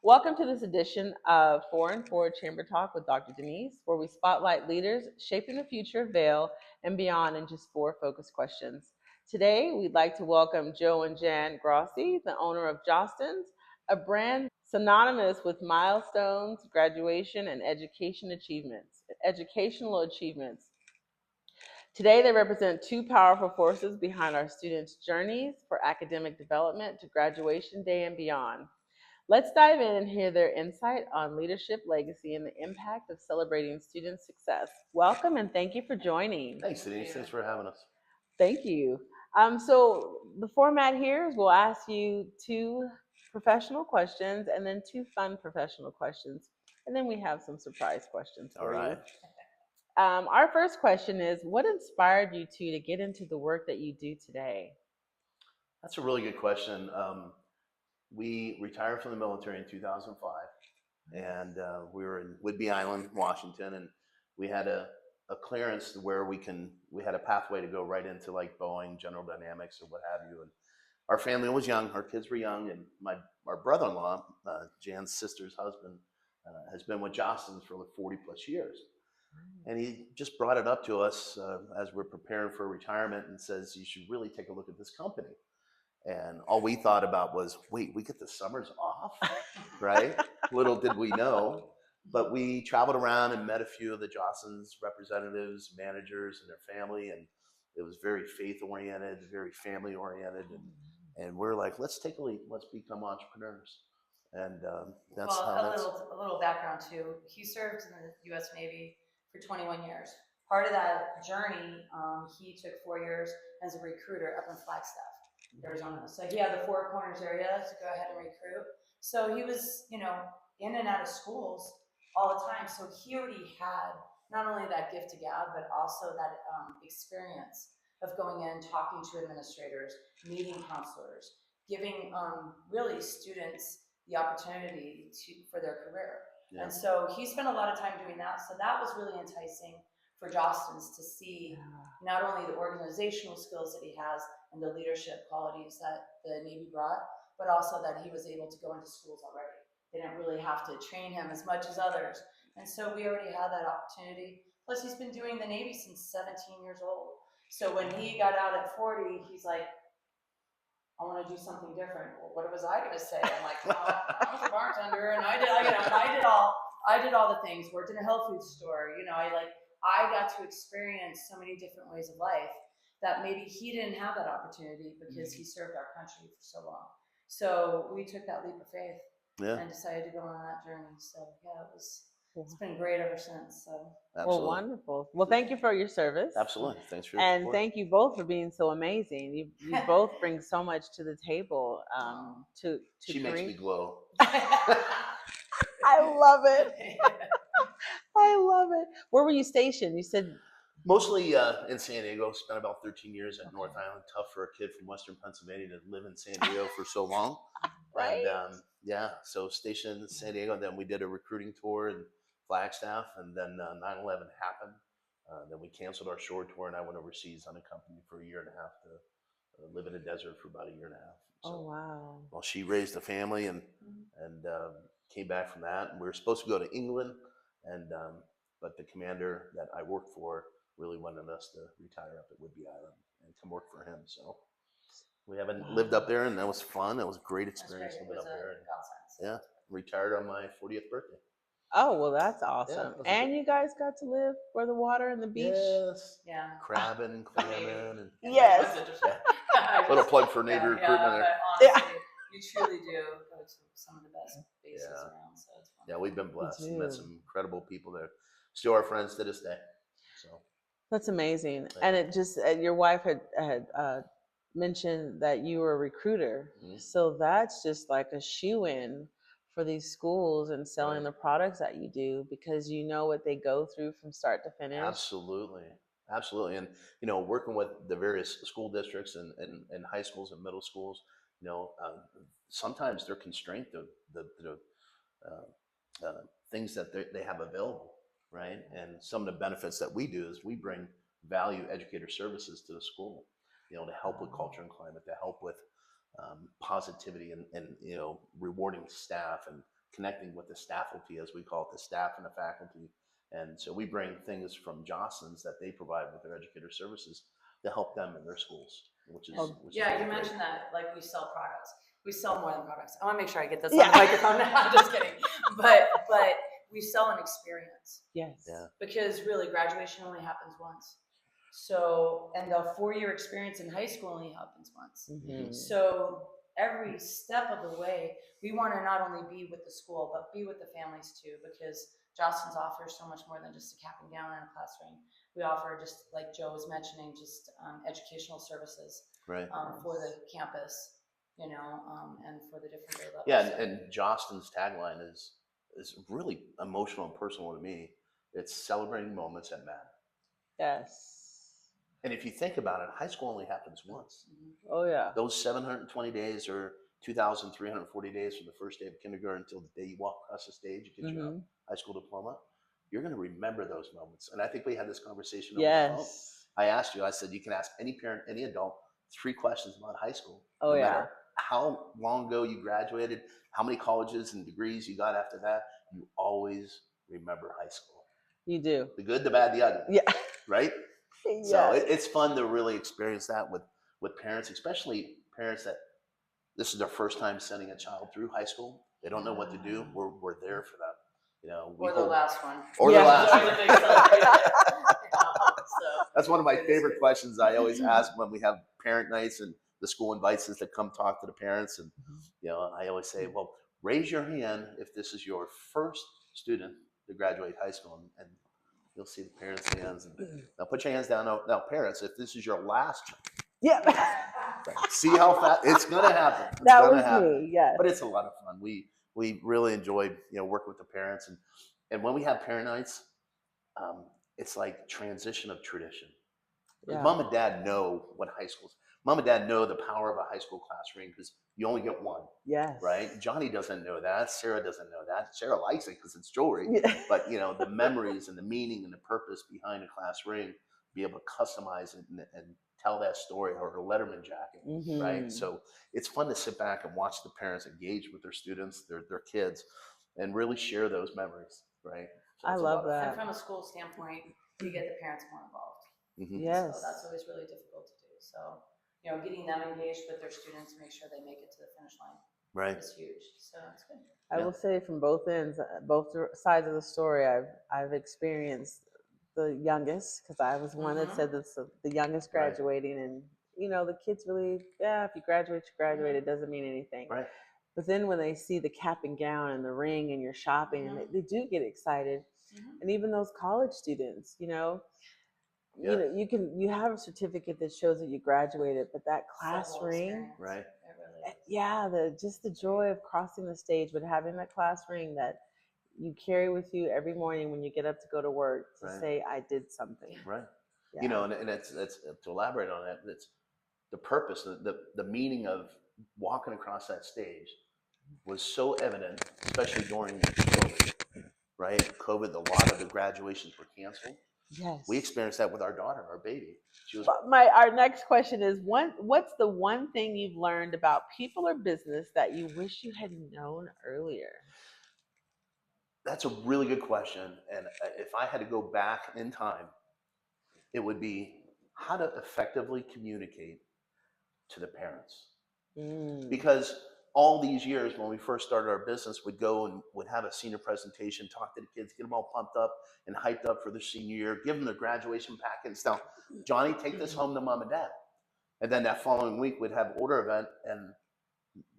Welcome to this edition of 4 and 4 Chamber Talk with Dr. Denise, where we spotlight leaders shaping the future of Vail and beyond in just 4 focused questions. Today, we'd like to welcome Joe and Jan Grossi, the owner of Jostens, a brand synonymous with milestones, graduation, and educational achievements. Today, they represent two powerful forces behind our students' journeys for academic development to graduation day and beyond. Let's dive in and hear their insight on leadership, legacy, and the impact of celebrating student success. Welcome and thank you for joining. Thanks, Denise. Thanks for having us. Thank you. So the format here is we'll ask you 2 professional questions and then 2 fun professional questions. And then we have some surprise questions for you. Our first question is, what inspired you to get into the work that you do today? That's a really good question. We retired from the military in 2005, and we were in Whidbey Island, Washington, and we had a clearance where we had a pathway to go right into like Boeing, General Dynamics, or what have you. And our family was young, our kids were young, and our brother-in-law, Jan's sister's husband, has been with Jostens for like 40 plus years. And he just brought it up to us as we're preparing for retirement and says, you should really take a look at this company. And all we thought about was, wait, we get the summers off, right? Little did we know. But we traveled around and met a few of the Jostens representatives, managers, and their family. And it was very faith-oriented, very family-oriented. And we're like, let's take a leap. Let's become entrepreneurs. And that's a little background too. He served in the U.S. Navy for 21 years. Part of that journey, he took 4 years as a recruiter up in Flagstaff, Arizona. So he had the Four Corners area to go ahead and recruit. So he was, in and out of schools all the time. So he already had not only that gift to gab, but also that experience of going in, talking to administrators, meeting counselors, giving really students the opportunity for their career. Yeah. And so he spent a lot of time doing that. So that was really enticing for Jostens to see not only the organizational skills that he has and the leadership qualities that the Navy brought, but also that he was able to go into schools already. They didn't really have to train him as much as others. And so we already had that opportunity. Plus he's been doing the Navy since 17 years old. So when he got out at 40, he's like, I want to do something different. Well, what was I going to say? I'm like, I was a bartender, and I did all the things. Worked in a health food store. I got to experience so many different ways of life that maybe he didn't have that opportunity because he served our country for so long. So we took that leap of faith and decided to go on that journey. So it's been great ever since. So Well, wonderful. Well, thank you for your service. Absolutely. Thanks for your and support. Thank you both for being so amazing. You both bring so much to the table. She makes me glow. I love it. I love it. Where were you stationed? You said mostly in San Diego. Spent about 13 years at North Island. Tough for a kid from Western Pennsylvania to live in San Diego for so long. Right. And so stationed in San Diego. And then we did a recruiting tour in Flagstaff, and then 9/11 happened. Then we canceled our shore tour, and I went overseas unaccompanied for a year and a half to live in a desert for about a year and a half. So, oh wow! Well, she raised a family and came back from that. And we were supposed to go to England, and but the commander that I worked for really wanted us to retire up at Whidbey Island and come work for him. So we haven't lived up there, and that was fun. That was a great experience living up there. Retired on my 40th birthday. Oh, well, that's awesome. And you guys got to live where the water and the beach? Yes. Yeah. Crabbing, clamming. And yes. Little plug for Navy recruitment there. Honestly, you truly do go to some of the best bases around. So it's fun. Yeah, we've been blessed. We met some incredible people there. Still our friends to this day. So that's amazing. And it just, your wife had mentioned that you were a recruiter. Mm-hmm. So that's just like a shoe-in for these schools and selling the products that you do, because you know what they go through from start to finish. Absolutely. And working with the various school districts and high schools and middle schools, sometimes they're constrained to the things that they have available, right? And some of the benefits that we do is we bring value educator services to the school, to help with culture and climate, to help with positivity and rewarding staff and connecting with the faculty, as we call it, the staff and the faculty. And so we bring things from Jostens that they provide with their educator services to help them in their schools, which is Oh, which is Yeah, really you great. mentioned that, like, we sell products. We sell more than products. I want to make sure I get this on Yeah. the microphone now. I'm just kidding. But we sell an experience, Yes. Yeah. because really graduation only happens once. So, and the 4-year experience in high school only happens once. Mhm. So every step of the way, we want to not only be with the school, but be with the families too, because Jostens offers so much more than just a cap and gown and a class ring. We offer, just like Joe was mentioning, just educational services Right. for the campus, you know, and for the different grade levels. Yeah, and Jostens' tagline is really emotional and personal to me. It's celebrating moments that matter. Yes. And if you think about it, high school only happens once. Oh yeah. Those 720 days or 2,340 days from the first day of kindergarten until the day you walk across the stage and get your Mhm. high school diploma, you're going to remember those moments. And I think we had this conversation over the phone. Yes. I asked you, I said, you can ask any parent, any adult, 3 questions about high school. Oh, no yeah. matter how long ago you graduated, how many colleges and degrees you got after that, you always remember high school. You do. The good, the bad, the ugly. Yeah. Right? Yes. So it's fun to really experience that with parents, especially parents that this is their first time sending a child through high school. They don't know what to do. We're there for them. You know, we Or the last one. Or Yeah. the last Always one. a big celebration. So That's one of my it is favorite good. questions I always ask when we have parent nights and the school invites us to come talk to the parents. And, you know, I always say, well, raise your hand if this is your first student to graduate high school. And you'll see the parents' hands. And now put your hands down. Now, parents, if this is your last child, Yeah. see how fast it's gonna happen. It's That gonna was happen. me. Yes. But it's a lot of fun. We really enjoy working with the parents, and when we have parent nights, it's like transition of tradition. Because Yeah. mom and dad know what high schools. Mom and dad know the power of a high school class ring because you only get one, Yes. right? Johnny doesn't know that. Sarah doesn't know that. Sarah likes it because it's jewelry. Yeah. But the memories and the meaning and the purpose behind a class ring, be able to customize it and tell that story, or a Letterman jacket, Mhm. right? So it's fun to sit back and watch the parents engage with their students, their kids, and really share those memories, right? So I it's a love lot of fun. that. And from a school standpoint, you get the parents more involved. Mhm. Yes. So that's always really difficult to do. So, getting them engaged with their students, make sure they make it to the finish line Right. is huge. So it's good. I Yeah. will say from both ends, both sides of the story, I've experienced the youngest, because I was one that said this, the youngest Right. graduating, and the kids really, if you graduate, you graduate. It doesn't mean anything. Right. But then when they see the cap and gown and the ring and you're shopping, and they do get excited. And even those college students, Yeah. you have a certificate that shows that you graduated, but that class It's the whole ring, experience. Right. It really is. yeah, the joy of crossing the stage, but having that class ring that you carry with you every morning when you get up to go to work to Right. say, I did something. Right. Yeah. And it's to elaborate on that. It's the purpose, the meaning of walking across that stage was so evident, especially during COVID. Right. COVID, a lot of the graduations were canceled. Yes. We experienced that with our daughter, our baby. She was. Our next question is, what's the one thing you've learned about people or business that you wish you had known earlier? That's a really good question. And if I had to go back in time, it would be how to effectively communicate to the parents. Because all these years when we first started our business, we'd go and would have a senior presentation, talk to the kids, get them all pumped up and hyped up for their senior year, give them their graduation packets. Now, Johnny, take this home to mom and dad. And then that following week, we'd have order event, and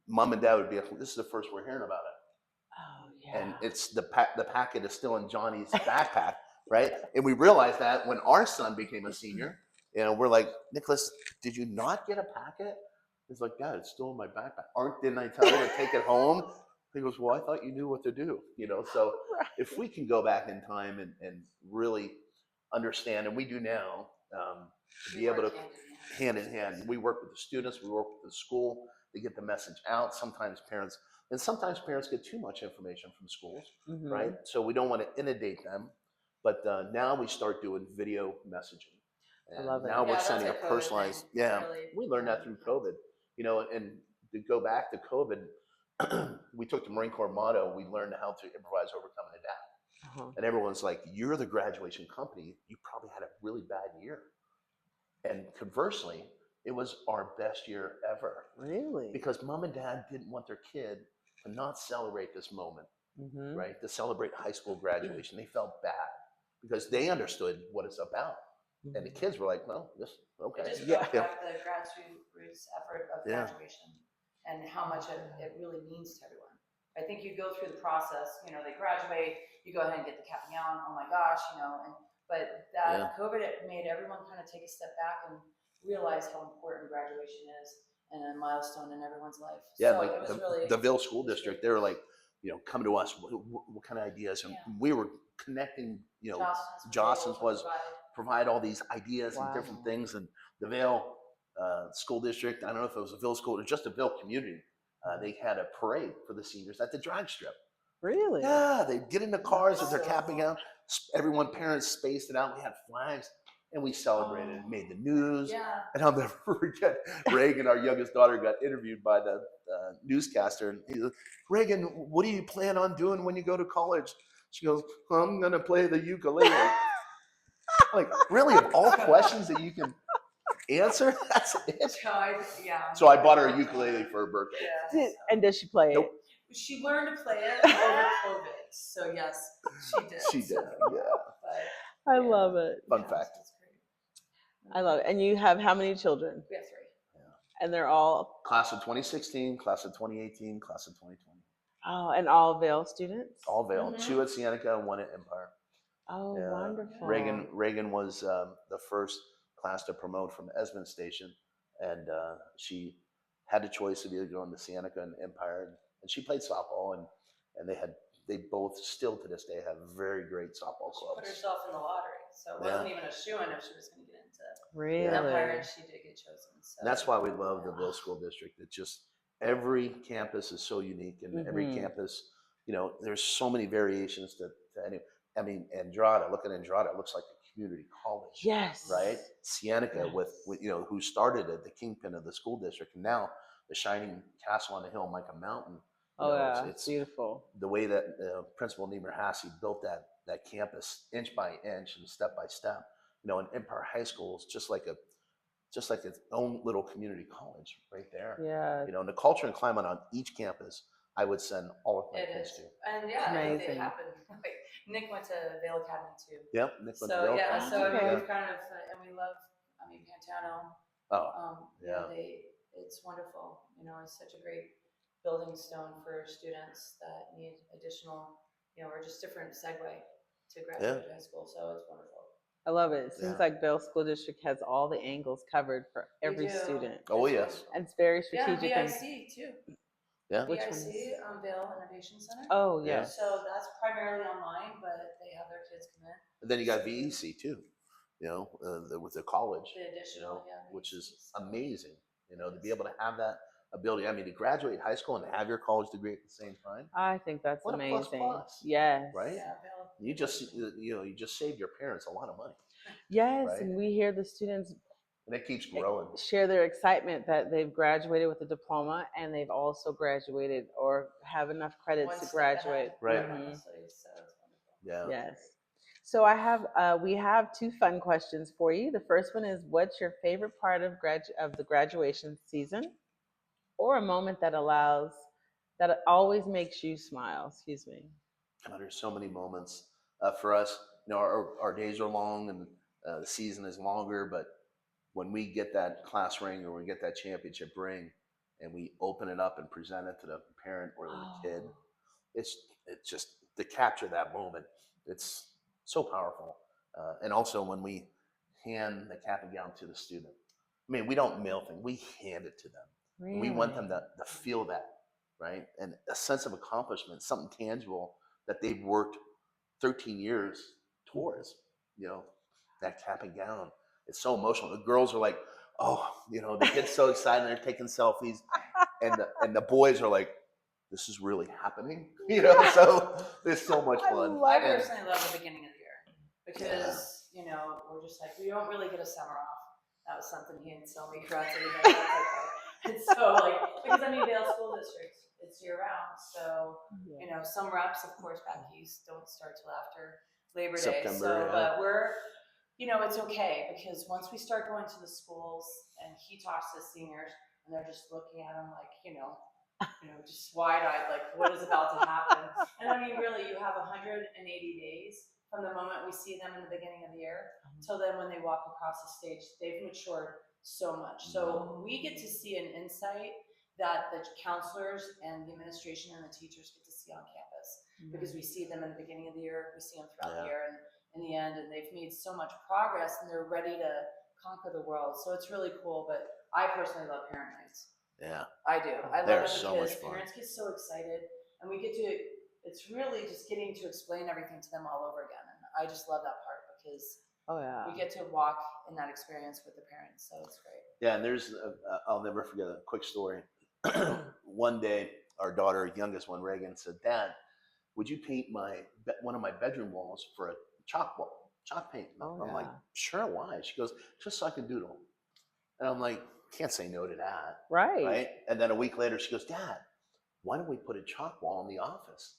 mom and dad would be like, this is the first we're hearing about it. Oh, yeah. And it's the packet is still in Johnny's backpack, right? And we realized that when our son became a senior, we're like, Nicholas, did you not get a packet? He's like, Dad, it's still in my backpack. Didn't I tell you to take it home? He goes, well, I thought you knew what to do, So if we can go back in time and really understand, and we do now, to be able to hand in hand. We work with the students, we work with the school to get the message out. Sometimes parents get too much information from schools, right? So we don't want to inundate them. But now we start doing video messaging. And I love it. now we're Yeah, sending a that's a COVID personalized, thing. Really, we learned that through COVID, and to go back to COVID, we took the Marine Corps motto. We learned how to improvise, overcome, and adapt. And everyone's like, "You're the graduation company. You probably had a really bad year." And conversely, it was our best year ever. Really? Because mom and dad didn't want their kid to not celebrate this moment, right? To celebrate high school graduation. They felt bad because they understood what it's about. And the kids were like, well, this, okay. It just brought back the grassroots effort of graduation and how much it really means to everyone. I think you go through the process, you know, they graduate, you go ahead and get the cap and gown, oh my gosh, you know, but that COVID, it made everyone kind of take a step back and realize how important graduation is and a milestone in everyone's life. Yeah, so like it was really, the Ville School District, they were like, you know, come to us, what kind of ideas? And we were connecting, you know, Jostens was provide all these ideas and different things. And the Ville School District, I don't know if it was a Ville School or just a Ville community, they had a parade for the seniors at the drag strip. Really? Yeah, they'd get in the cars with their cap and gown. Everyone, parents spaced it out. We had flags. And we celebrated, made the news. Yeah. And I'll never forget, Reagan, our youngest daughter, got interviewed by the newscaster. And he goes, Reagan, what do you plan on doing when you go to college? She goes, I'm going to play the ukulele. Like, really, of all questions that you can answer, that's it? So I bought her a ukulele for her birthday. Yeah. And does she play it? She learned to play it over COVID. So, yes, she did. She did, yeah. But, I love it. Fun fact. I love it. And you have how many children? We have 3. Yeah. And they're all? Class of 2016, class of 2018, class of 2020. Oh, and all Ville students? All Ville. 2 at Siennica and 1 at Empire. Oh, wonderful. Reagan was the first class to promote from Esmond Station. And she had a choice of either going to Siennica and Empire. And she played softball. And they both still to this day have very great softball clubs. She put herself in the lottery. So it wasn't even a shoo-in if she was going to get into Empire, and she did get chosen. So. And that's why we love the Ville School District. It's just every campus is so unique, and every campus, you know, there's so many variations to any. I mean, Andrada. Look at Andrada. It looks like a community college. Yes. Right. Siennica, with you know, who started it, the kingpin of the school district, and now the shining castle on the hill, Micah Mountain. It's beautiful. The way that Principal Niemer Hassey built that campus inch by inch and step by step. You know, and Empire High School is just like its own little community college right there. Yeah. You know, and the culture and climate on each campus, I would send all of my kids to. And it happened. Like, Nick went to Vail Academy too. Yep, Nick went to Vail Academy. So we've kind of, and we love, Pantano. It's wonderful. You know, it's such a great building stone for students that need additional, you know, or just different segue to graduate high school. So it's wonderful. I love it. It seems like Ville School District has all the angles covered for every student. Oh, yes. And it's very strategic. Yeah, VIC too. Yeah. VIC, Vail Innovation Center. Oh, yes. So that's primarily online, but they have their kids come in. And then you got VEC too, you know, with the college, the additional, you know, which is amazing, you know, to be able to have that ability. I mean, to graduate high school and have your college degree at the same time. I think that's what amazing. A plus. Yes. Right? Yeah, you just saved your parents a lot of money. Yes, right? And we hear the students, and it keeps growing, share their excitement that they've graduated with a diploma and they've also graduated or have enough credits to graduate. Right. Yeah. Yes. So we have 2 fun questions for you. The first one is, what's your favorite part of the graduation season, or a moment that always makes you smile? Excuse me. There's so many moments for us. You know, our days are long and the season is longer, but when we get that class ring or we get that championship ring and we open it up and present it to the parent or the kid, it's just to capture that moment. It's so powerful. And also when we hand the cap and gown to the student, I mean, we don't mail things, we hand it to them. Really? We want them to feel that, right? And a sense of accomplishment, something tangible that they've worked 13 years towards, you know, that cap and gown. It's so emotional. The girls are like, oh, you know, they get so excited, they're taking selfies. And the boys are like, this is really happening, you know? So there's so much fun. I personally love the beginning of the year because, you know, we're just like, we don't really get a summer off. That was something he had told me throughout the year. And so, like, because I mean, Vail School District, it's year round. So, you know, some reps, of course, back east don't start till after Labor Day. September, So, but we're, you know, it's okay because once we start going to the schools and he talks to seniors and they're just looking at him like, just wide-eyed, like what is about to happen? And I mean, really, you have 180 days from the moment we see them in the beginning of the year till then when they walk across the stage. They've matured so much. So we get to see an insight that the counselors and the administration and the teachers get to see on campus because we see them in the beginning of the year, we see them throughout the year, and in the end, and they've made so much progress and they're ready to conquer the world. So it's really cool. But I personally love parent nights. Yeah, I do. I love they're it so much because fun. parents get so excited, and we get to. It's really just getting to explain everything to them all over again, and I just love that part because we get to walk in that experience with the parents. So it's great. Yeah, and there's I'll never forget a quick story. One day, our daughter, youngest one, Reagan, said, "Dad, would you paint one of my bedroom walls for a chalk paint?" I'm like, "Sure, why?" She goes, "Just so I can doodle." And I'm like, "Can't say no to that." Right? And then a week later, she goes, "Dad, why don't we put a chalk wall in the office?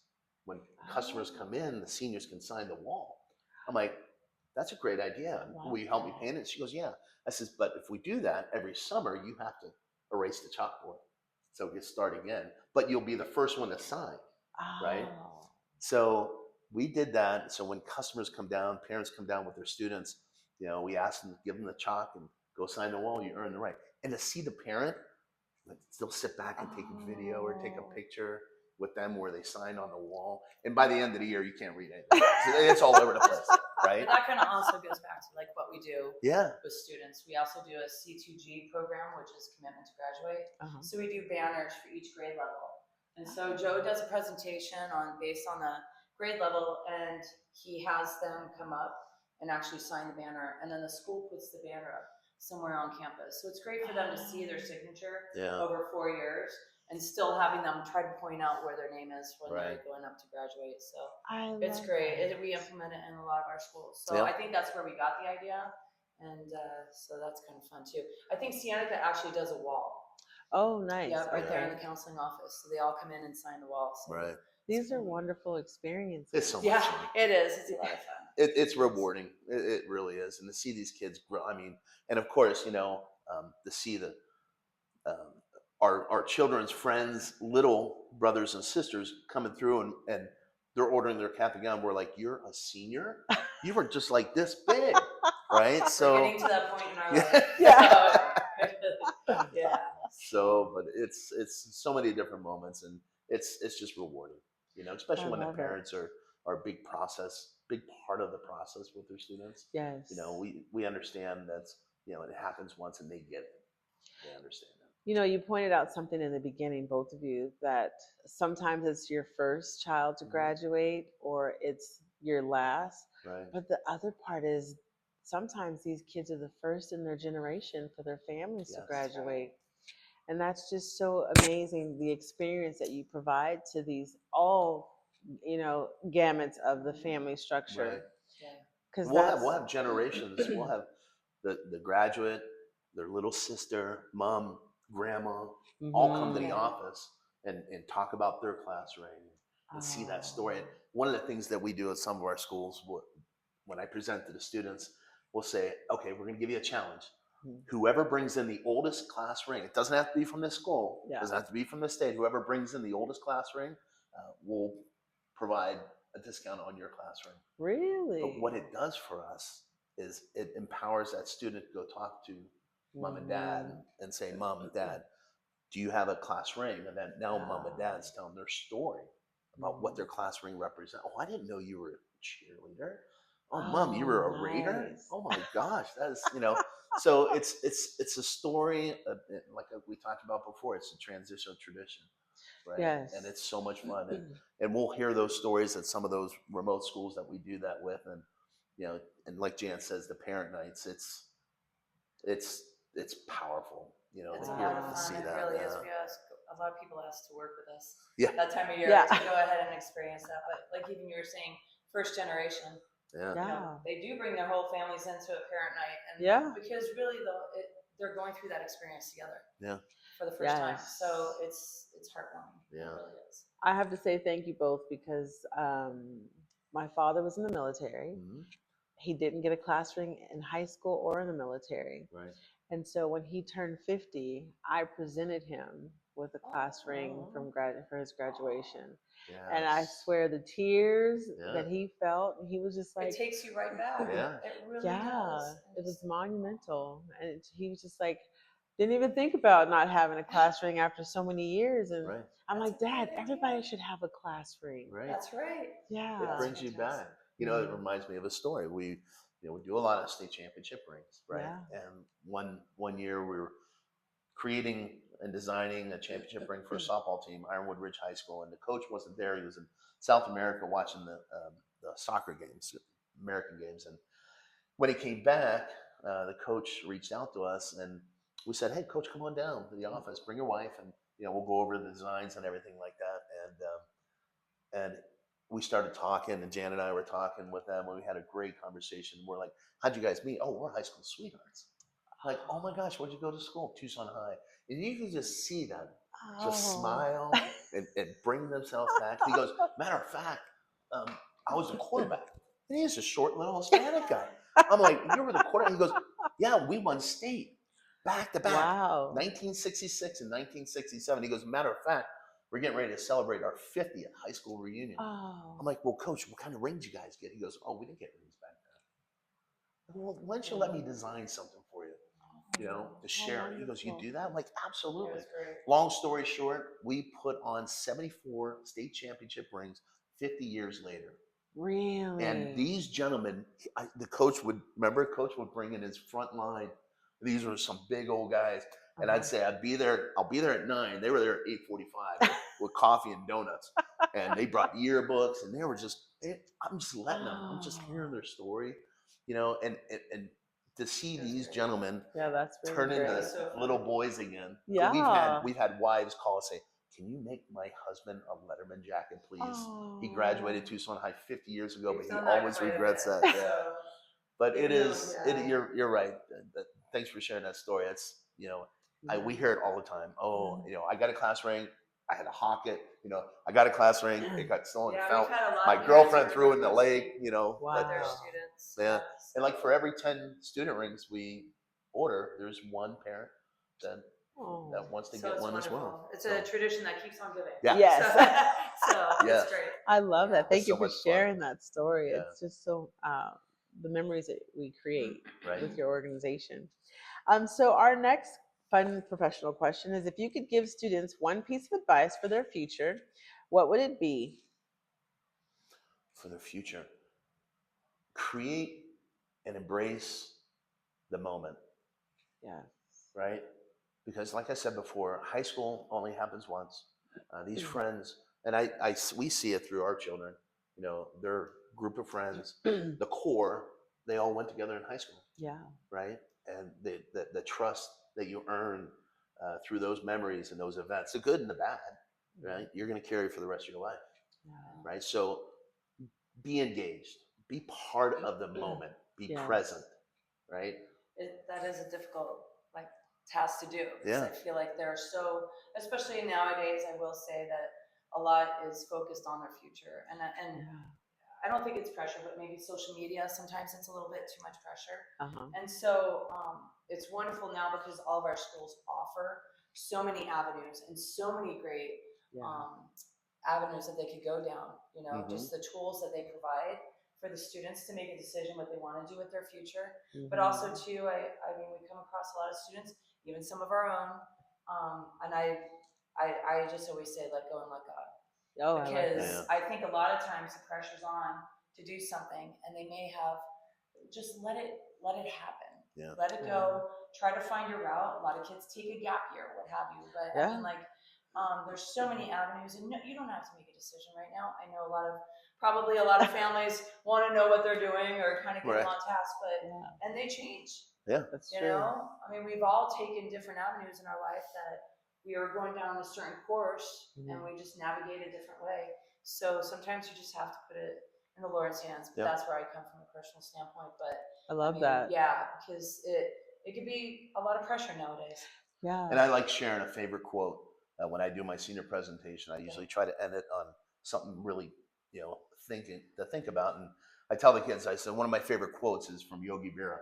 When customers come in, the seniors can sign the wall." I'm like, "That's a great idea. Will you help me paint it?" She goes, "Yeah." I says, "But if we do that every summer, you have to erase the chalkboard. So it gets started again. But you'll be the first one to sign." Right? So we did that. So when customers come down, parents come down with their students, we ask them to give them the chalk and go sign the wall. You earn the right. And to see the parent, they'll sit back and take a video or take a picture with them where they signed on the wall. And by the end of the year, you can't read anything. It's all over the place, right? But that kind of also goes back to like what we do with students. We also do a C2G program, which is commitment to graduate. So we do banners for each grade level. And so Joe does a presentation based on the grade level, and he has them come up and actually sign the banner. And then the school puts the banner up somewhere on campus. So it's great for them to see their signature over 4 years and still having them try to point out where their name is when they're going up to graduate. So it's great. We implement it in a lot of our schools. So I think that's where we got the idea. And so that's kind of fun too. I think Sienica actually does a wall. Oh, nice. Yeah, right there in the counseling office. So they all come in and sign the wall. So these are wonderful experiences. It's so much fun. It is. It's a lot of fun. It's rewarding. It really is. And to see these kids grow, I mean, and of course, to see our children's friends, little brothers and sisters coming through and they're ordering their cap and gown. We're like, "You're a senior? You were just like this big," right? So we're getting to that point in our life. So, but it's so many different moments, and it's just rewarding, especially when the parents are a big part of the process with their students. Yes. We understand that, it happens once and they get it. They understand that. You pointed out something in the beginning, both of you, that sometimes it's your first child to graduate or it's your last. Right. But the other part is sometimes these kids are the first in their generation for their families to graduate. And that's just so amazing, the experience that you provide to these all, gamuts of the family structure. Because we'll have generations. We'll have the graduate, their little sister, mom, grandma, all come to the office and talk about their class ring and see that story. And one of the things that we do at some of our schools, when I present to the students, we'll say, "Okay, we're going to give you a challenge. Whoever brings in the oldest class ring, it doesn't have to be from the school, it doesn't have to be from the state, whoever brings in the oldest class ring will provide a discount on your class ring." Really? But what it does for us is it empowers that student to go talk to mom and dad and say, "Mom and Dad, do you have a class ring?" And then now mom and dad's telling their story about what their class ring represents. "Oh, I didn't know you were a cheerleader. Oh, Mom, you were a Raider? Oh my gosh, that is, So it's a story, like we talked about before. It's a transitional tradition, right? Yes. And it's so much fun, and we'll hear those stories at some of those remote schools that we do that with, and and like Jan says, the parent nights, it's powerful, It's to a hear lot of and fun. see It that. really is. A lot of people ask to work with us that time of year Yeah. to go ahead and experience that. But like even you were saying, first generation, they do bring their whole families into a parent night, and because really though they're going through that experience together. for the first time. Yes. So it's heartwarming. Yeah. It really is. I have to say thank you both because my father was in the military. Mhm. He didn't get a class ring in high school or in the military. Right. And so when he turned 50, I presented him with a class ring for his graduation. And I Yes. swear the tears Yeah. that he felt, he was just like, It takes you right back. Yeah. It really yeah, does. it was monumental. And he was just like, didn't even think about not having a class ring after so many years. And Right. I'm That's like, a Dad, great everybody idea. should have a class ring. Right. That's right. Yeah. It That's brings you fantastic. back. You know, it reminds me of a story. We do a lot of state championship rings, right? Yeah. And one year we were creating and designing a championship ring for a softball team, Ironwood Ridge High School, and the coach wasn't there. He was in South America watching the soccer games, American games. And when he came back, the coach reached out to us, and we said, "Hey, coach, come on down to the office. Bring your wife, and we'll go over the designs and everything like that." And we started talking, and Jan and I were talking with them, and we had a great conversation. We're like, "How'd you guys meet?" "Oh, we're high school sweethearts." Like, "Oh my gosh, where'd you go to school?" "Tucson High." And you can just see them just smile and bring themselves back. He goes, "Matter of fact, I was a quarterback." And he's a short little Hispanic guy. I'm like, "You were the quarterback?" He goes, "Yeah, we won state back to back, Wow. 1966 and 1967." He goes, "Matter of fact, we're getting ready to celebrate our 50th high school reunion." Oh. I'm like, "Well, coach, what kind of rings you guys get?" He goes, "Oh, we didn't get rings back then." "Well, why don't you let me design something for you, to share?" He goes, "You do that?" I'm like, It "Absolutely." was great. Long story short, we put on 74 state championship rings 50 years later. Really? And these gentlemen, the coach would bring in his front line. These were some big old guys. And I'd say, I'll be there at 9. They were there at 8:45 with coffee and donuts. And they brought yearbooks, and they were I'm just letting them. I'm just hearing their story, and to see It was these great. gentlemen Yeah, that's really turn great. into So fun. little boys again. Yeah. We've had wives call and say, "Can you make my husband a Letterman jacket, please?" He graduated Tucson High 50 years ago, We've but he done that always quite a regrets bit, that. Yeah. so But it it really- is. yeah. You're right. Thanks for sharing that story. It's we hear it all the time. "Oh, I got a class ring. I had to hawk it. I got a class ring. It got stolen. Yeah, Found we've had a lot my of girlfriend parents threw it in the requesting lake. Wow. with their students. Yeah. so- And like for every 10 student rings we order, there's one parent that wants to So get it's one as wonderful. well. It's a tradition that keeps on giving. Yeah. Yes. So Yes. it's great. I love that. Thank It's you so for much fun. sharing that story. Yeah. It's just so the memories that we create Right. with your organization. So our next fun professional question is: if you could give students one piece of advice for their future, what would it be? For the future, create and embrace the moment, Yeah. right? Because like I said before, high school only happens once. These friends, and we see it through our children, their group of friends, the core, they all went together in high school, Yeah. right? And the trust that you earn through those memories and those events, the good and the bad, right? You're going to carry for the rest of your life, Yeah. right? So be engaged, be part of the moment, be Yes. present, right? That is a difficult task to do. Yeah. I feel like they're so, especially nowadays, I will say that a lot is focused on their future. And I don't think it's pressure, but maybe social media, sometimes it's a little bit too much pressure. And so it's wonderful now because all of our schools offer so many avenues and so many great avenues that they could go down, just the tools that they provide for the students to make a decision what they want to do with their future. But also too, I mean, we come across a lot of students, even some of our own, and I just always say, let go and let God. Oh, Because I think a lot of times the pressure's on to do something, and they may have just let it happen. Yeah. Let it go. Try to find your route. A lot of kids take a gap year, what have you. But I mean, there's so many avenues, and you don't have to make a decision right now. I know probably a lot of families want to know what they're doing or kind of get them on task, and they change. Yeah, that's true. I mean, we've all taken different avenues in our life that we are going down a certain course, and we just navigate a different way. So sometimes you just have to put it in the Lord's hands. But that's where I come from a personal standpoint. But I love that. Yeah, because it could be a lot of pressure nowadays. Yeah. And I like sharing a favorite quote when I do my senior presentation. I usually try to end it on something really, to think about. And I tell the kids, I said, one of my favorite quotes is from Yogi Berra,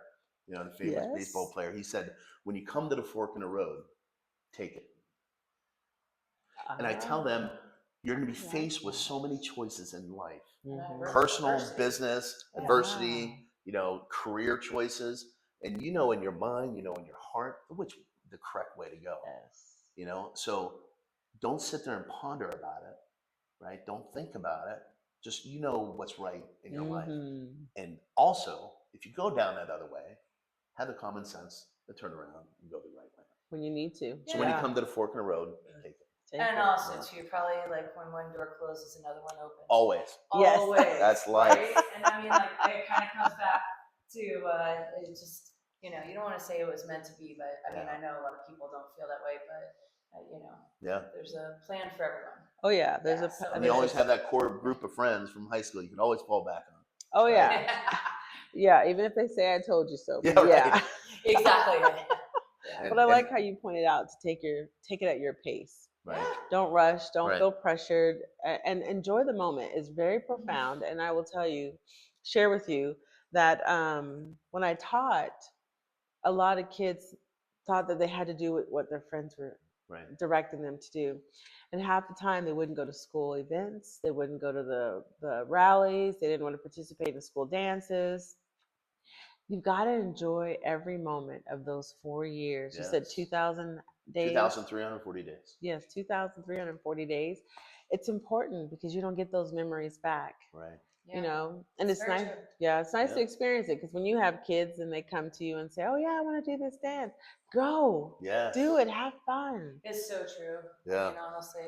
the famous baseball player. He said, "When you come to the fork in the road, take it." And I tell them, you're going to be faced with so many choices in life, personal, business, adversity, career choices. And in your mind, in your heart, which the correct way to go. So don't sit there and ponder about it, right? Don't think about it. Just what's right in your life. And also, if you go down that other way, have the common sense to turn around and go the right way. When you need to. So when you come to the fork in the road, take it. And also, too, probably like when one door closes, another one opens. Always. Yes. Always. That's life. Right? And I mean, like, it kind of comes back to it just, you don't want to say it was meant to be, but I mean, I know a lot of people don't feel that way, but there's a plan for everyone. Oh yeah, and you always have that core group of friends from high school you can always fall back on. Oh yeah. Yeah, even if they say I told you so. Yeah, right. Exactly. But I like how you pointed out to take it at your pace. Right. Don't rush, don't feel pressured, and enjoy the moment. It's very profound. And I will share with you that when I taught, a lot of kids thought that they had to do what their friends were directing them to do. And half the time they wouldn't go to school events, they wouldn't go to the rallies, they didn't want to participate in school dances. You've got to enjoy every moment of those 4 years. You said 2,000 days? 2,340 days. Yes, 2,340 days. It's important because you don't get those memories back. Right. And it's nice. Yeah, it's nice to experience it because when you have kids and they come to you and say, "Oh yeah, I want to do this dance," go. Yes. Do it. Have fun. It's so true. Yeah. I mean, honestly,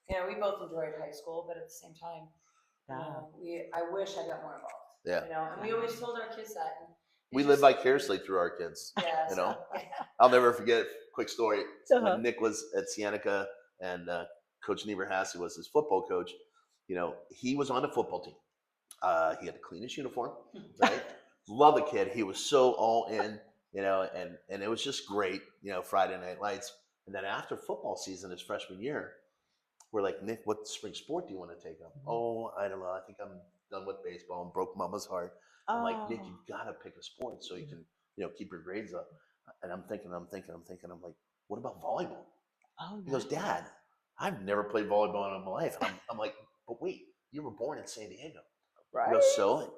we both enjoyed high school, but at the same time, I wish I got more involved. Yeah. And we always told our kids that. We live vicariously through our kids. Yeah. I'll never forget. Quick story. When Nick was at Siennica and Coach Never Hassey was his football coach. He was on the football team. He had to clean his uniform, right? Love the kid. He was so all in, and it was just great, Friday Night Lights. And then after football season, his freshman year, we're like, "Nick, what spring sport do you want to take up?" "Oh, I don't know. I think I'm done with baseball," and broke mama's heart. I'm like, "Nick, you've got to pick a sport so you can, keep your grades up." And I'm thinking. I'm like, "What about volleyball?" He goes, "Dad, I've never played volleyball in my life." And I'm like, "But wait, you were born in San Diego." Right. He goes, "So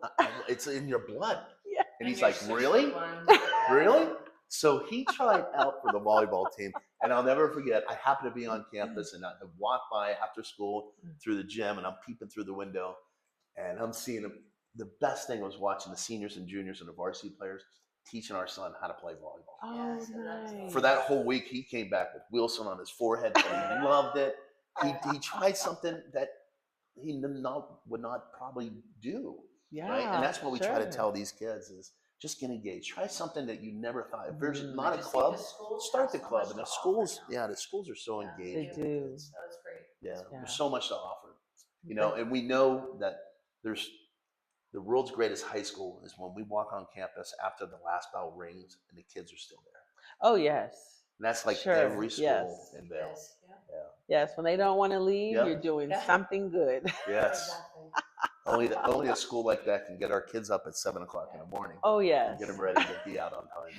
it's in your blood." Yeah. And he's like, "Really? Really?" So he tried out for the volleyball team. And I'll never forget, I happened to be on campus and I walked by after school through the gym and I'm peeping through the window and I'm seeing him. The best thing was watching the seniors and juniors and the varsity players teaching our son how to play volleyball. Oh, nice. For that whole week, he came back with Wilson on his forehead and he loved it. He tried something that he would not probably do. Yeah. Right. And that's what we try to tell these kids is just get engaged. Try something that you never thought. If there's not a club, start the club. And the schools are so engaged. They do. That's great. Yeah. There's so much to offer. And we know that there's the world's greatest high school is when we walk on campus after the last bell rings and the kids are still there. Oh, yes. And that's like every school in Vail. Yes. Yeah. Yes, when they don't want to leave, you're doing something good. Yes. Exactly. Only a school like that can get our kids up at 7:00 in the morning. Oh, yes. And get them ready to be out on time.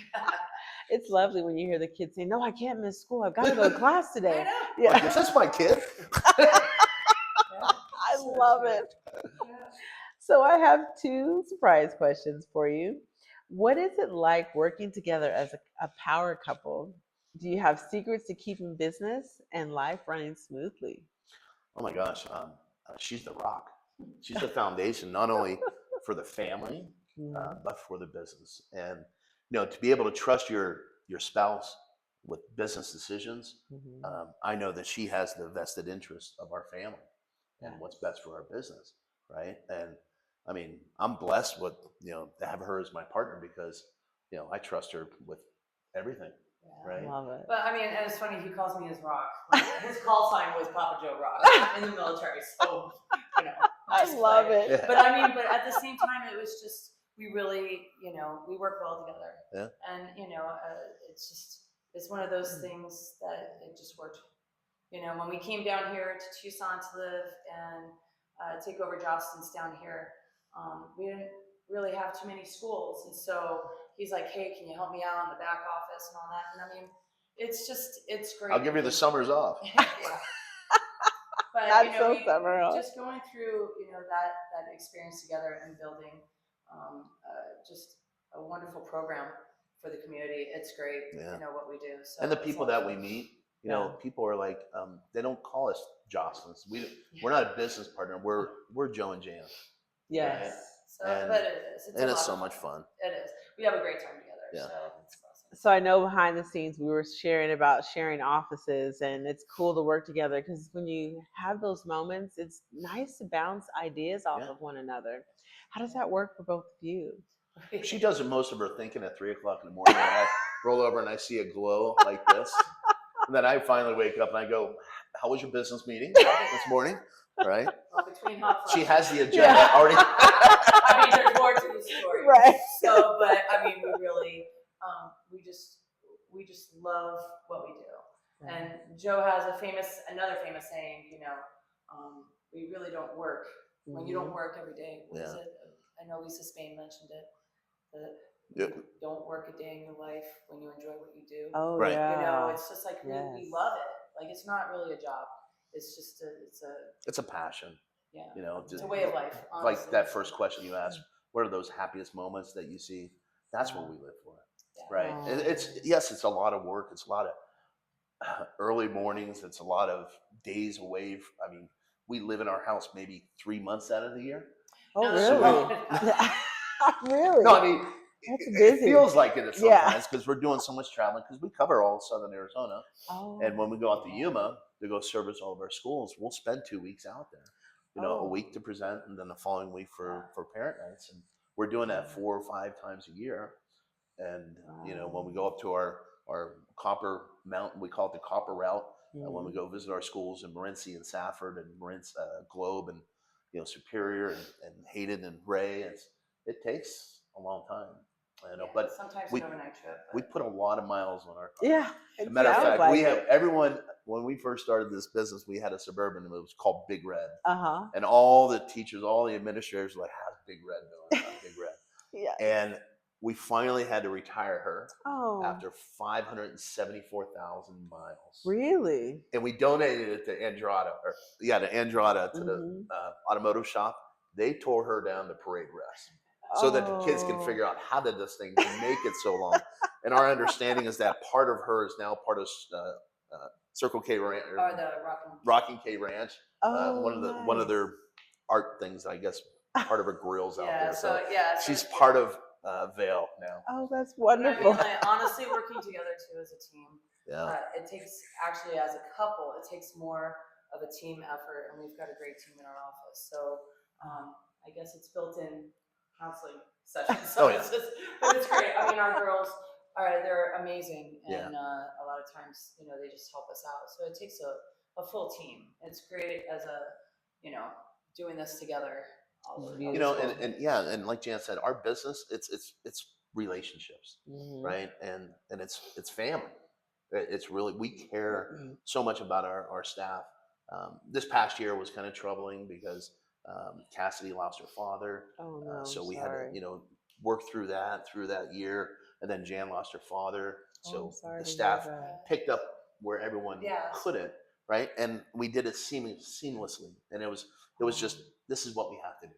It's lovely when you hear the kids say, "No, I can't miss school. I've got to go to class today." I know. Yeah. Like, is this my kid? I love it. So I have 2 surprise questions for you. What is it like working together as a power couple? Do you have secrets to keeping business and life running smoothly? Oh my gosh, she's the rock. She's the foundation, not only for the family, but for the business. And to be able to trust your spouse with business decisions, I know that she has the vested interest of our family and what's best for our business, right? And I mean, I'm blessed with to have her as my partner because I trust her with everything. Right. Love it. But I mean, and it's funny, he calls me his rock. His call sign was Papa Joe Rock in the military. So, I love it. Yeah. But I mean, but at the same time, it was just, we really, we work well together. Yeah. And, it's just, it's one of those things that it just worked. You know, when we came down here to Tucson to live and take over Jostens down here, we didn't really have too many schools. And so he's like, hey, can you help me out on the back office and all that? And I mean, it's great. I'll give you the summers off. Yeah. But That's you know, so summer, huh? just going through, you know, that experience together and building just a wonderful program for the community. It's great, Yeah. you know, what we do. So And the it's people a lot that of we fun. meet, you know, people are like, they don't call us Jostens. We're not a business partner. We're Joe and Jan. Yes. Right? So, And- but it is. It's and a it's lot so of much fun. It is. We have a great time together. Yeah. So it's awesome. So I know behind the scenes we were sharing about sharing offices, and it's cool to work together because when you have those moments, it's nice to bounce ideas off of one another. How does that work for both of you? She does most of her thinking at 3 o'clock in the morning. And I roll over and I see a glow like this. And then I finally wake up and I go, how was your business meeting this morning? Right? Well, between hot She flashes. has the agenda already. I mean, there's more to the story. Right. So, but I mean, we really, we just love what we do. And Joe has another famous saying, you know, we really don't work. When you don't work every day, what is it? I know Lisa Spain mentioned it. That don't work a day in your life when you enjoy what you do. Oh, Right. yeah. You know, it's just like we love it. Like it's not really a job. It's just It's a passion. Yeah. You know, It's just a way of life. Honestly. like that first question you asked, what are those happiest moments that you see? That's what we live for. Yeah. Right. And it's a lot of work. It's a lot of early mornings. It's a lot of days away. I mean, we live in our house maybe 3 months out of the year. Oh, No, really? Really? No, I mean, That's it busy. feels like it sometimes because we're doing so much traveling because we cover all of southern Arizona. Oh. And when we go out to Yuma to go service all of our schools, we'll spend 2 weeks out there. You know, a week to present and then the following week for parent nights. And we're doing that 4 or 5 times a year. And, you know, when we go up to our Copper Mountain, we call it the Copper Route. When we go visit our schools in Morenci and Safford and Globe and, you know, Superior and Hayden and Ray, it takes a long time. You know, but sometimes we, an overnight trip. we put a lot of miles on our car. Yeah. As a matter of fact, like we have it. everyone, when we first started this business, we had a Suburban and it was called Big Red. Uh-huh. And all the teachers, all the administrators were like, how's Big Red doing? How's Big Red? Yeah. And we finally had to retire her after Oh. 574,000 miles. Really? And we donated it to Andrada, to Andrada, to the automotive shop. They tore her down to parade rest so that the kids can figure out how did this thing make it so long. And our understanding is that part of her is now part of Circle K Ranch, Or the Rocking K Ranch. One nice. of their art things, I guess, part of her grills out there. So she's so part of Vail now. Oh, that's I wonderful. mean, like, honestly, working together too as a team. Yeah. It takes actually as a couple, it takes more of a team effort, and we've got a great team in our office. So I guess it's built in counseling sessions. So but it's great. I mean, our girls they're amazing, and a lot of times, you know, they just help us out. So it takes a full team. It's great as doing this together. You know, and like Jan said, our business it's relationships, right? And it's family. It's really, we care so much about our staff. This past year was kind of troubling because Cassidy lost her father. Oh, no, so we sorry. had to, you know, work through that year. And then Jan lost her father. So the staff picked up where everyone couldn't, right? And we did it seamlessly. And it was just, this is what we have to do.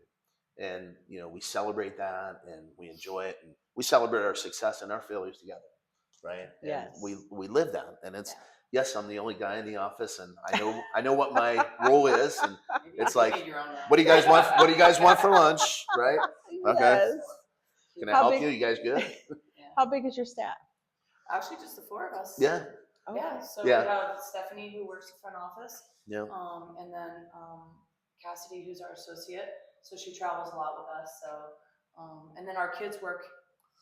And, you know, we celebrate that and we enjoy it. And we celebrate our success and our failures together, right? And we live that. And it's, yes, I'm the only guy in the office and I know what my role is. And it's like, what do you guys want? What do you guys want for lunch? Right? Okay. Yes. Can I help you? You guys good? How big is your staff? Actually, just the 4 of us. Yeah. Okay. Yeah. So we have Stephanie, who works the front office. Yeah. And then Cassidy, who's our associate. So she travels a lot with us. So, and then our kids work.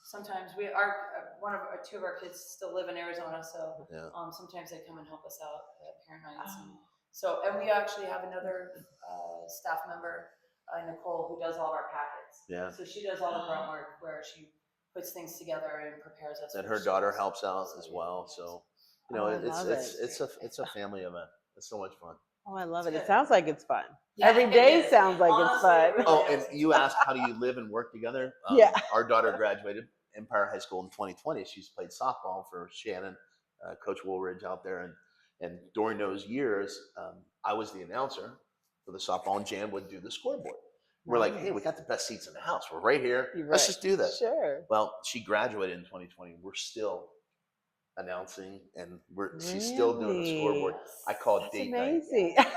Sometimes two of our kids still live in Arizona. So sometimes they come and help us out at parent nights. And we actually have another staff member, Nicole, who does all of our packets. Yeah. So she does all the grunt work where she puts things together and prepares us. And for her daughter students. helps out So, as yeah, well. yes. So, Oh, I love it. it's a family event. It's so much fun. Oh, I love it. It's It good. sounds like it's fun. Yeah, Every it day is. sounds like it's Honestly, fun. it really Oh, is. and you asked how do you live and work together? Yeah. Our daughter graduated Empire High School in 2020. She's played softball for Shannon, Coach Woolridge out there, and during those years, I was the announcer for the softball, and Jan would do the scoreboard. We're like, hey, we got the best seats in the house. We're right here. You're Let's right. just do this. Sure. Well, she graduated in 2020. We're still announcing, and she's Really? still doing the scoreboard. I call it That's date amazing. night.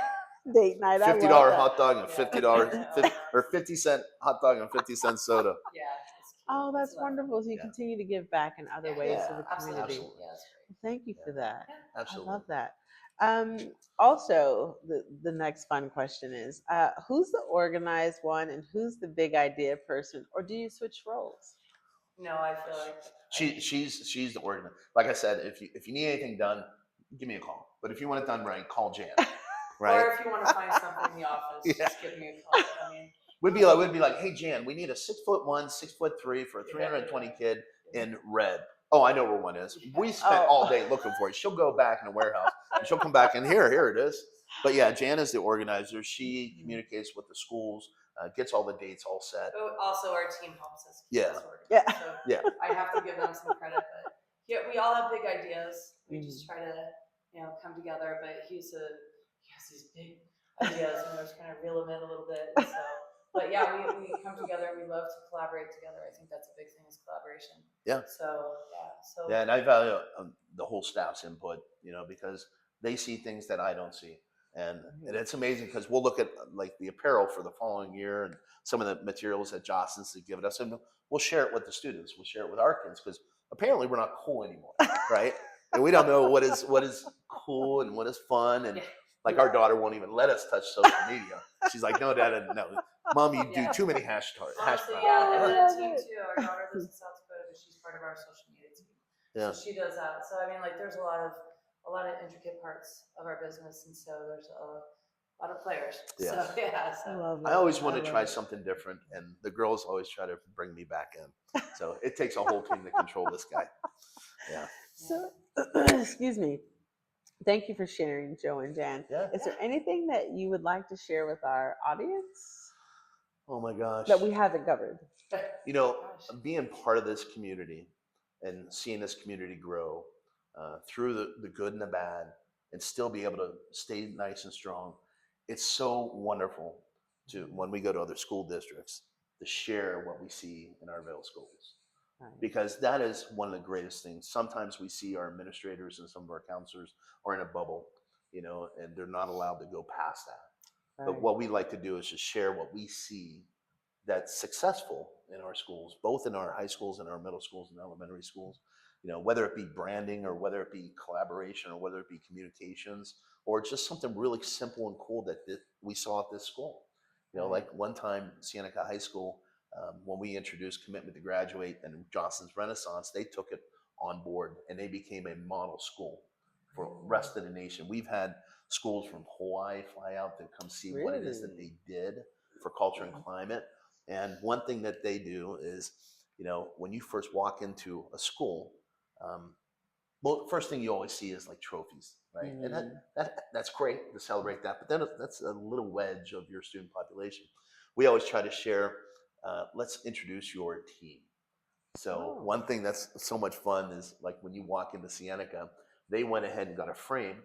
Date night. I love $50 that. hot dog and Yeah. $50 Yeah. or 50-cent hot dog and 50-cent soda. Yeah. It's cute. Oh, that's It's lovely. wonderful. So you Yeah. continue to give back in other ways to the Absolutely. community. Absolutely. Yeah, that's great. Thank you for that. Yeah. Absolutely. I love that. Also, the next fun question is, who's the organized one and who's the big idea person, or do you switch roles? No, I feel like She's the organizer. Like I said, if you need anything done, give me a call. But if you want it done right, call Jan. Right? Or if you want to find something in the office, Yeah. just give me a call. I mean, We'd be like, hey Jan, we need a 6'1", 6'3" for a 320 kid in red. Oh, I know where one is. We spent all day looking for it. She'll go back in the warehouse and she'll come back and here it is. But yeah, Jan is the organizer. She communicates with the schools, gets all the dates all set. also our team helps us. Yeah. Yeah. So Yeah. I have to give them some credit, but yeah, we all have big ideas. We just try to, come together. But he has these big ideas, and we're just kind of reel them in a little bit. So, but yeah, we come together. We love to collaborate together. I think that's a big thing is collaboration. Yeah. So Yeah, and I value the whole staff's input, because they see things that I don't see. And it's amazing because we'll look at like the apparel for the following year and some of the materials that Jostens have given us, and we'll share it with the students. We'll share it with our kids because apparently we're not cool anymore, right? And we don't know what is cool and what is fun. And like our daughter won't even let us touch social media. She's like, no, Dad, no, Mom, you do too many hashtags. honestly, and then team too. Our daughter lives in South Dakota, but she's part of our social media team. Yeah. So she does that. So I mean, like, there's a lot of intricate parts of our business, and so there's a lot of players. Yeah. So yeah. I So love I it. always want to love try it. something different, and the girls always try to bring me back in. So it takes a whole team to control this guy. Yeah. So, excuse me. Thank you for sharing, Joe and Jan. Yeah. Is there anything that you would like to share with our audience Oh my gosh. that we haven't covered? Being part of this community and seeing this community grow through the good and the bad, and still be able to stay nice and strong, it's so wonderful to, when we go to other school districts, to share what we see in our Vail schools. Right. Because that is one of the greatest things. Sometimes we see our administrators and some of our counselors are in a bubble, and they're not allowed to go past that. But what we like to do is just share what we see that's successful in our schools, both in our high schools and our middle schools and elementary schools, whether it be branding or whether it be collaboration or whether it be communications or just something really simple and cool that we saw at this school. Like one time, Seneca High School, when we introduced Commitment to Graduate and Jostens Renaissance, they took it on board and they became a model school for the rest of the nation. We've had schools from Hawaii fly out to come see what it is that they did for culture and climate. And one thing that they do is, when you first walk into a school, well, first thing you always see is like trophies, right? Mm-hmm. And that's great to celebrate that, but then that's a little wedge of your student population. We always try to share, let's introduce your team. So one thing that's so much fun is like when you walk into Seneca, they went ahead and got a frame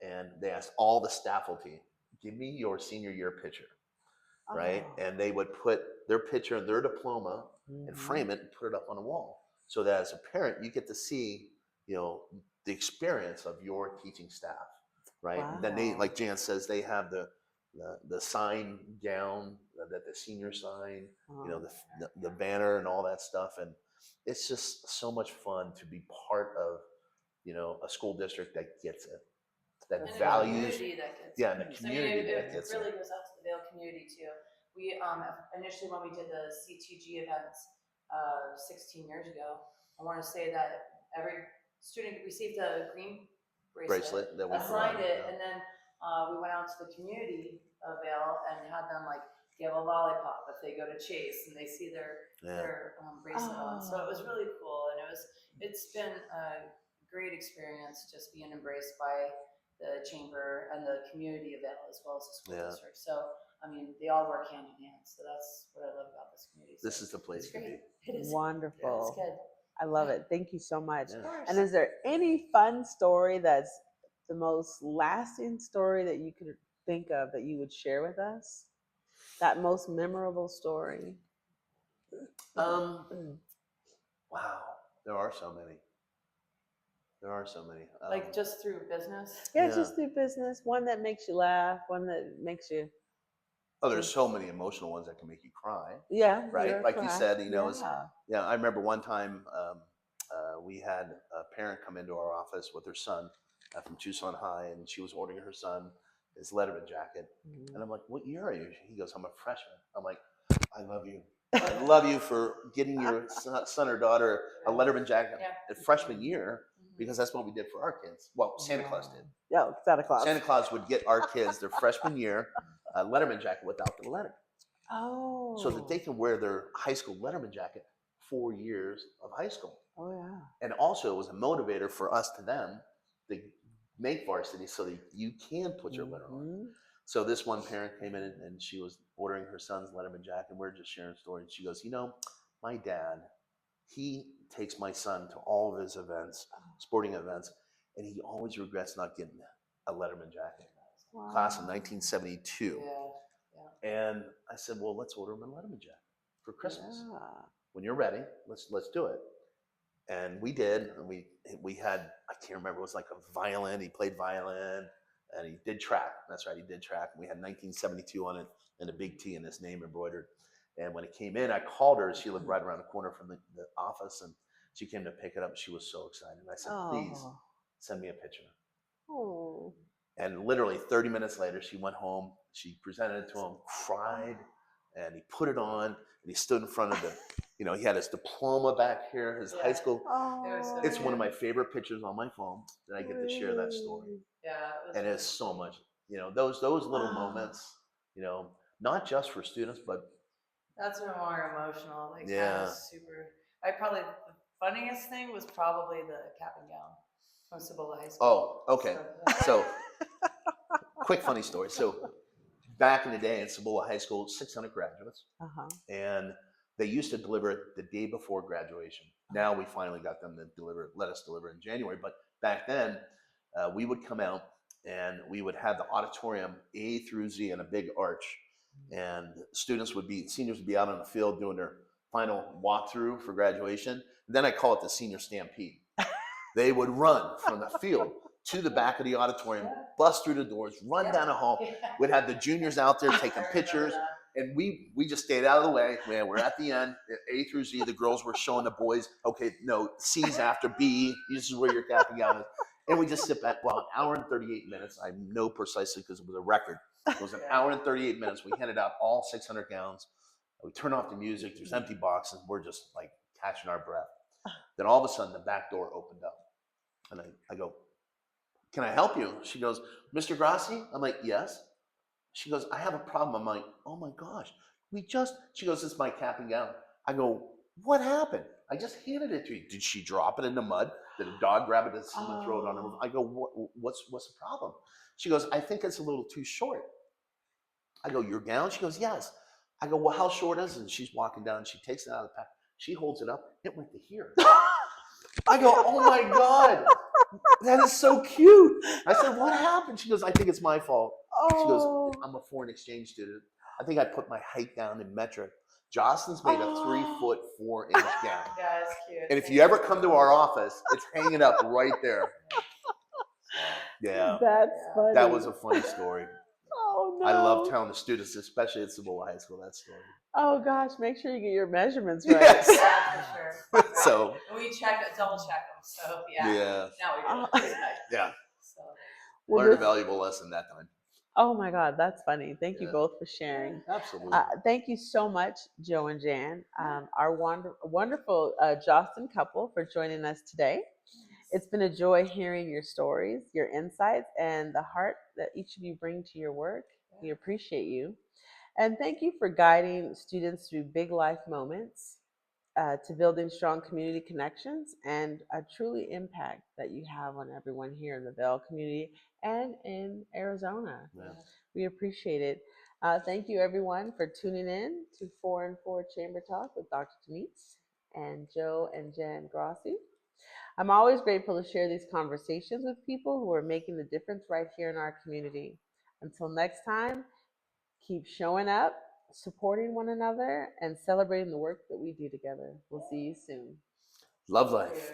and they asked all the faculty, give me your senior year picture, right? And they would put their picture and their diploma and frame it and put it up on the wall. So that as a parent, you get to see, the experience of your teaching staff, right? Wow. Then they, like Jan says, they have the sign gown that the senior sign, the banner and all that stuff. And it's just so much fun to be part of, a school district that gets it, that and values. The community that gets Yeah, and the community that gets it really goes out to the Vail community too. We initially, when we did the CTG events 16 years ago, I want to say that every student received a green bracelet that we assigned provided, it, and then we went out to the community of Vail and had them like give a lollipop, a if they go to Chase and they see their Yeah. bracelet on. So it was really cool, and it's been a great experience just being embraced by the chamber and the community of Vail as well as the school Yeah. district. So I mean, they all work hand in hand. So that's what I love about this community. So This is the place it's to great. be. It is Wonderful. It's good. I love it. Thank you so much. Yeah. Of course. And is there any fun story that's the most lasting story that you could think of that you would share with us? That most memorable story? Wow, there are so many. There are so many. Like just through business. Yeah, Yeah. just through business. One that makes you laugh, one that makes you. Oh, there's so many emotional ones that can make you cry. Yeah, Right? you're Like you correct. said, you know, Yeah. I remember one time we had a parent come into our office with her son from Tucson High, and she was ordering her son his Letterman jacket. Mhm. And I'm like, "What year are you?" He goes, "I'm a freshman." I'm like, "I love you. I love you for getting your son or daughter a Letterman jacket at freshman year, because that's what we did for our kids. Well, Santa Claus did. Yeah, Santa Claus. Santa Claus would get our kids their freshman year a Letterman jacket without the letter, Oh. so that they can wear their high school Letterman jacket 4 years of high school. Oh yeah. And also, it was a motivator for us to them to make varsity so that you can put your letter on. Mhm. So this one parent came in and she was ordering her son's Letterman jacket, and we're just sharing stories. She goes, "You know, my dad, he takes my son to all of his events, sporting events, and he always regrets not getting a Letterman jacket." Wow. Class of 1972. Yeah. And I said, "Well, let's order him a Letterman jacket for Christmas. Yeah. When you're ready, let's do it." And we did. And we had, I can't remember, it was like a violin. He played violin, and he did track. That's right, he did track. We had 1972 on it and a big T in his name embroidered. And when it came in, I called her. She lived right around the corner from the office, and she came to pick it up. She was so excited. I said, "Please send me a picture." Oh. And literally 30 minutes later, she went home. She presented it to him, cried, and he put it on, and he stood in front of the, you know, he had his diploma back here, his high school. Oh. It's one of my favorite pictures on my phone that I get to share that story. Yeah. And it's so much, you know, those little moments, you know, not just for students, but That's been more emotional. Like Yeah. super. The funniest thing was probably the cap and gown from Cibola High School. oh, okay. So quick funny story. So back in the day in Cibola High School, 600 graduates. And they used to deliver it the day before graduation. Now we finally got them to let us deliver in January. But back then, we would come out and we would have the auditorium A through Z in a big arch. And seniors would be out on the field doing their final walkthrough for graduation. And then I call it the senior stampede. They would run from the field to the back of the auditorium, bust through the doors, run down a hall. We'd have the juniors out there taking pictures. And we just stayed out of the way. Man, we're at the end, A through Z. The girls were showing the boys, okay, no, C's after B. This is where your cap and gown is. And we just sit back. Well, an hour and 38 minutes. I know precisely because it was a record. It was an hour and 38 minutes. We handed out all 600 gowns. We turn off the music. There's empty boxes. We're just like catching our breath. Then all of a sudden, the back door opened up. And I go, "Can I help you?" She goes, "Mr. Grossi?" I'm like, "Yes." She goes, "I have a problem." I'm like, "Oh my gosh, she goes, "It's my cap and gown." I go, "What happened?" "I just handed it to you." "Did she drop it in the mud? Did a dog grab it and someone throw it on her?" I go, what's the problem?" She goes, "I think it's a little too short." I go, "Your gown?" She goes, "Yes." I go, "Well, how short is it?" And she's walking down, she takes it out of the pack. She holds it up. It went to here. I go, "Oh my God, that is so cute." I said, "What happened?" She goes, "I think it's my fault." She goes, "I'm a foreign exchange student. I think I put my height down in metric. Jostens made a 3'4" gown." Yeah, it's cute. And if you ever come to our office, it's hanging up right there. Yeah. That's funny. That was a funny story. Oh no. I love telling the students, especially at Cibola High School, that story. Oh gosh, make sure you get your measurements right. Yes. Yeah, for sure. So we double check them. So yeah. Now we do. Yeah. So Learned a valuable lesson that time. Oh my God, that's funny. Thank you both for sharing. Absolutely. Thank you so much, Joe and Jan, our wonderful Jostin couple, for joining us today. It's been a joy hearing your stories, your insights, and the heart that each of you bring to your work. We appreciate you. And thank you for guiding students through big life moments, to building strong community connections and a truly impact that you have on everyone here in the Vail community and in Arizona. Yeah. We appreciate it. Thank you, everyone, for tuning in to 4 and 4 Chamber Talk with Dr. Denise and Joe and Jen Grossi. I'm always grateful to share these conversations with people who are making the difference right here in our community. Until next time, keep showing up, supporting one another, and celebrating the work that we do together. We'll see you soon. Love life.